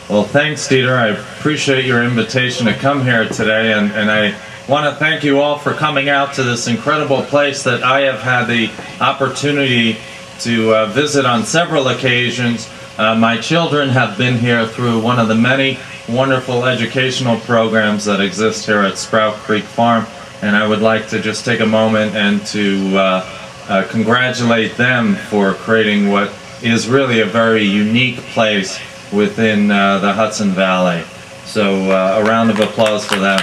Well, thanks, Dieter. I appreciate your invitation to come here today, and I want to thank you all for coming out to this incredible place that I have had the opportunity to visit on several occasions. My children have been here through one of the many wonderful educational programs that exist here at Sprout Creek Farm, and I would like to just take a moment and to congratulate them for creating what is really a very unique place within the Hudson Valley. So a round of applause for them.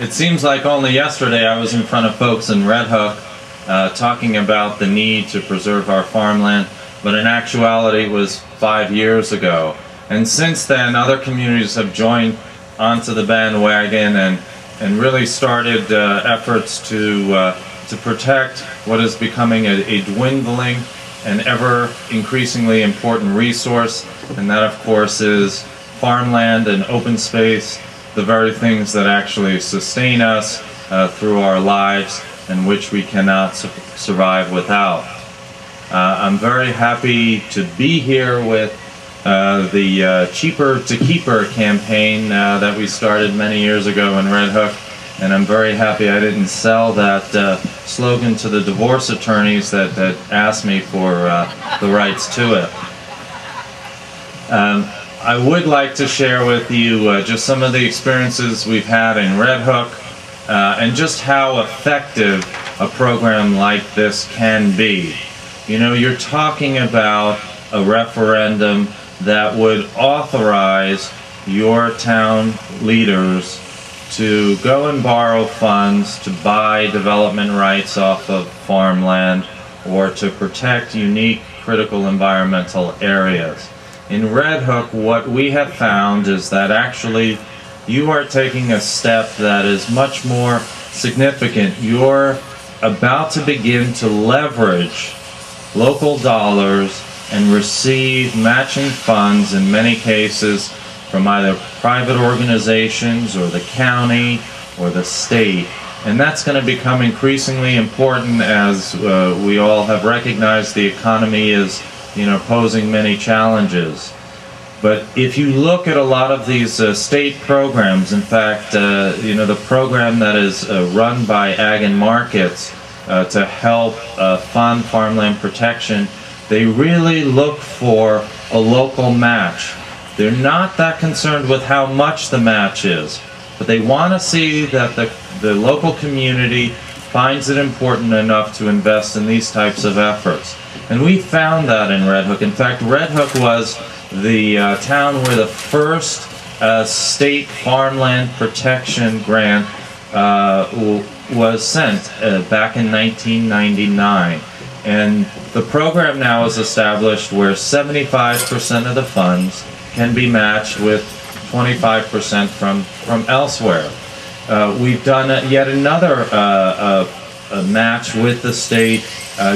It seems like only yesterday I was in front of folks in Red Hook talking about the need to preserve our farmland, but in actuality it was 5 years ago. And since then other communities have joined onto the bandwagon and really started efforts to protect what is becoming a dwindling and ever increasingly important resource, and that of course is farmland and open space, the very things that actually sustain us through our lives and which we cannot survive without. I'm very happy to be here with the Cheaper to Keeper campaign that we started many years ago in Red Hook. And I'm very happy I didn't sell that slogan to the divorce attorneys that asked me for the rights to it. I would like to share with you just some of the experiences we've had in Red Hook and just how effective a program like this can be. You know, you're talking about a referendum that would authorize your town leaders to go and borrow funds to buy development rights off of farmland or to protect unique critical environmental areas. In Red Hook, what we have found is that actually you are taking a step that is much more significant. You're about to begin to leverage local dollars and receive matching funds in many cases from either private organizations or the county or the state. And that's going to become increasingly important as we all have recognized the economy is, posing many challenges. But if you look at a lot of these state programs, in fact, the program that is run by Ag and Markets to help fund farmland protection, they really look for a local match. They're not that concerned with how much the match is, but they want to see that the local community finds it important enough to invest in these types of efforts. And we found that in Red Hook. In fact, Red Hook was the town where the first state farmland protection grant was sent back in 1999. And the program now is established where 75% of the funds can be matched with 25% from elsewhere. We've done yet another match with the state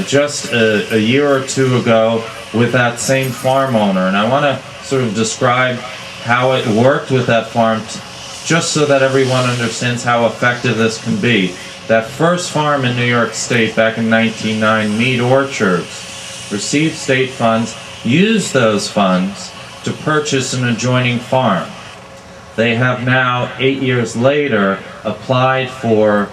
just a year or two ago with that same farm owner. And I want to sort of describe how it worked with that farm just so that everyone understands how effective this can be. That first farm in New York State back in 1999, Mead Orchards, received state funds, used those funds to purchase an adjoining farm. They have now, 8 years later, applied for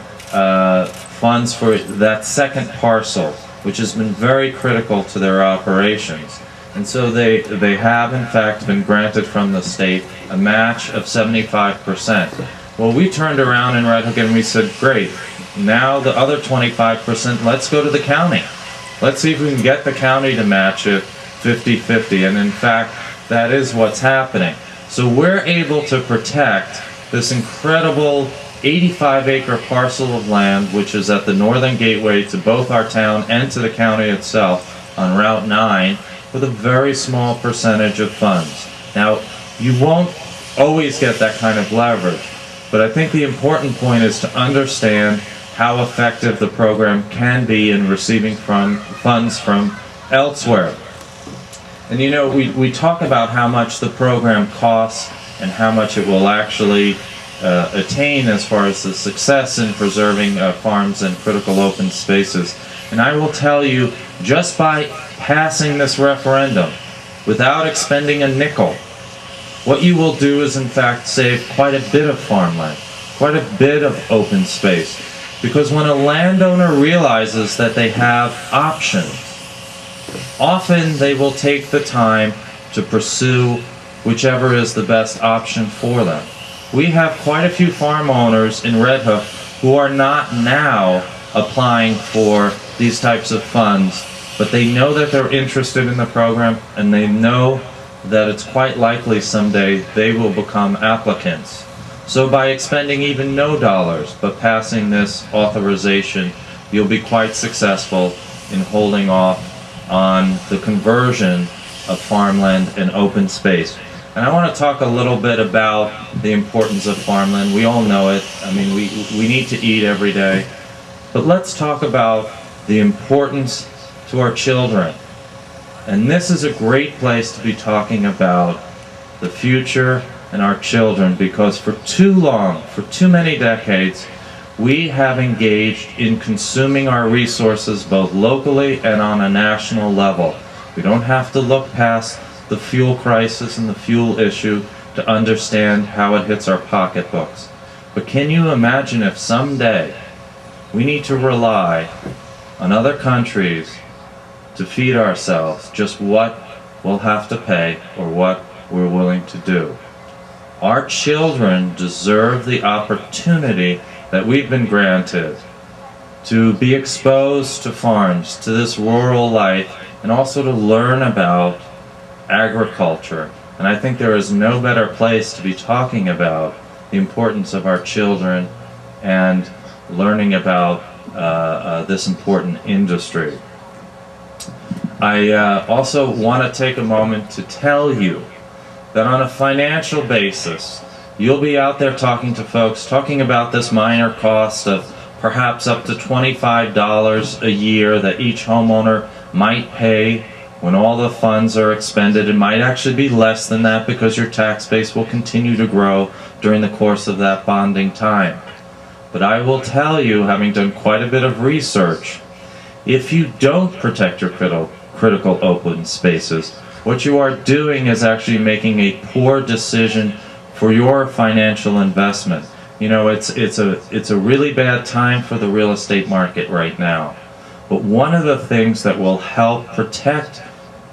funds for that second parcel, which has been very critical to their operations. And so they have, in fact, been granted from the state a match of 75%. Well, we turned around in Red Hook and we said, great, now the other 25%, let's go to the county. Let's see if we can get the county to match it 50-50. And in fact, that is what's happening. So we're able to protect this incredible 85-acre parcel of land, which is at the northern gateway to both our town and to the county itself on Route 9, with a very small percentage of funds. Now, you won't always get that kind of leverage, but I think the important point is to understand how effective the program can be in receiving funds from elsewhere. And we talk about how much the program costs and how much it will actually attain as far as the success in preserving farms and critical open spaces. And I will tell you, just by passing this referendum without expending a nickel, what you will do is in fact save quite a bit of farmland, quite a bit of open space. Because when a landowner realizes that they have options, often they will take the time to pursue whichever is the best option for them. We have quite a few farm owners in Red Hook who are not now applying for these types of funds, but they know that they're interested in the program, and they know that it's quite likely someday they will become applicants. So by expending even no dollars, but passing this authorization, you'll be quite successful in holding off on the conversion of farmland and open space. And I want to talk a little bit about the importance of farmland. We all know it. I mean, we need to eat every day. But let's talk about the importance to our children. And this is a great place to be talking about the future and our children, because for too long, for too many decades, we have engaged in consuming our resources both locally and on a national level. We don't have to look past the fuel crisis and the fuel issue to understand how it hits our pocketbooks. But can you imagine if someday we need to rely on other countries to feed ourselves, just what we'll have to pay or what we're willing to do? Our children deserve the opportunity that we've been granted to be exposed to farms, to this rural life, and also to learn about agriculture. And I think there is no better place to be talking about the importance of our children and learning about this important industry. I also want to take a moment to tell you that on a financial basis, you'll be out there talking to folks, talking about this minor cost of perhaps up to $25 a year that each homeowner might pay when all the funds are expended. It might actually be less than that because your tax base will continue to grow during the course of that bonding time. But I will tell you, having done quite a bit of research, if you don't protect your critical open spaces, what you are doing is actually making a poor decision for your financial investment. You know, it's a really bad time for the real estate market right now. But one of the things that will help protect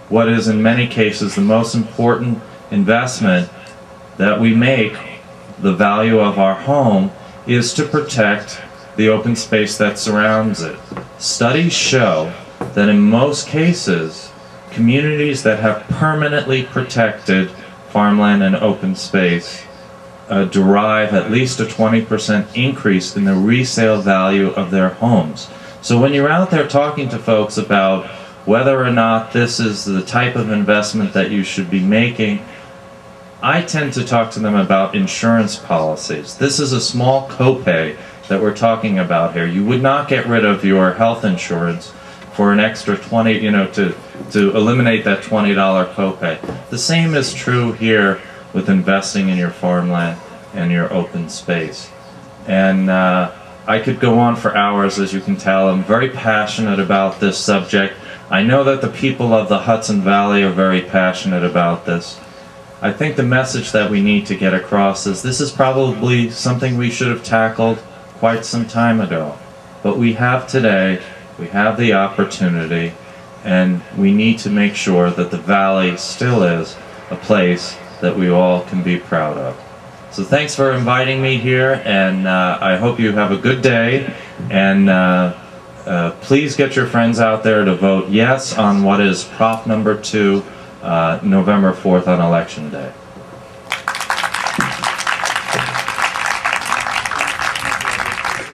what is in many cases the most important investment that we make, the value of our home, is to protect the open space that surrounds it. Studies show that in most cases, communities that have permanently protected farmland and open space derive at least a 20% increase in the resale value of their homes. So when you're out there talking to folks about whether or not this is the type of investment that you should be making, I tend to talk to them about insurance policies. This is a small copay that we're talking about here. You would not get rid of your health insurance for an extra 20, to eliminate that $20 copay. The same is true here with investing in your farmland and your open space. And I could go on for hours, as you can tell. I'm very passionate about this subject. I know that the people of the Hudson Valley are very passionate about this. I think the message that we need to get across is this is probably something we should have tackled quite some time ago. But we have today, we have the opportunity, and we need to make sure that the Valley still is a place that we all can be proud of. So thanks for inviting me here, and I hope you have a good day, and please get your friends out there to vote yes on what is Prop number 2, November 4th on Election Day.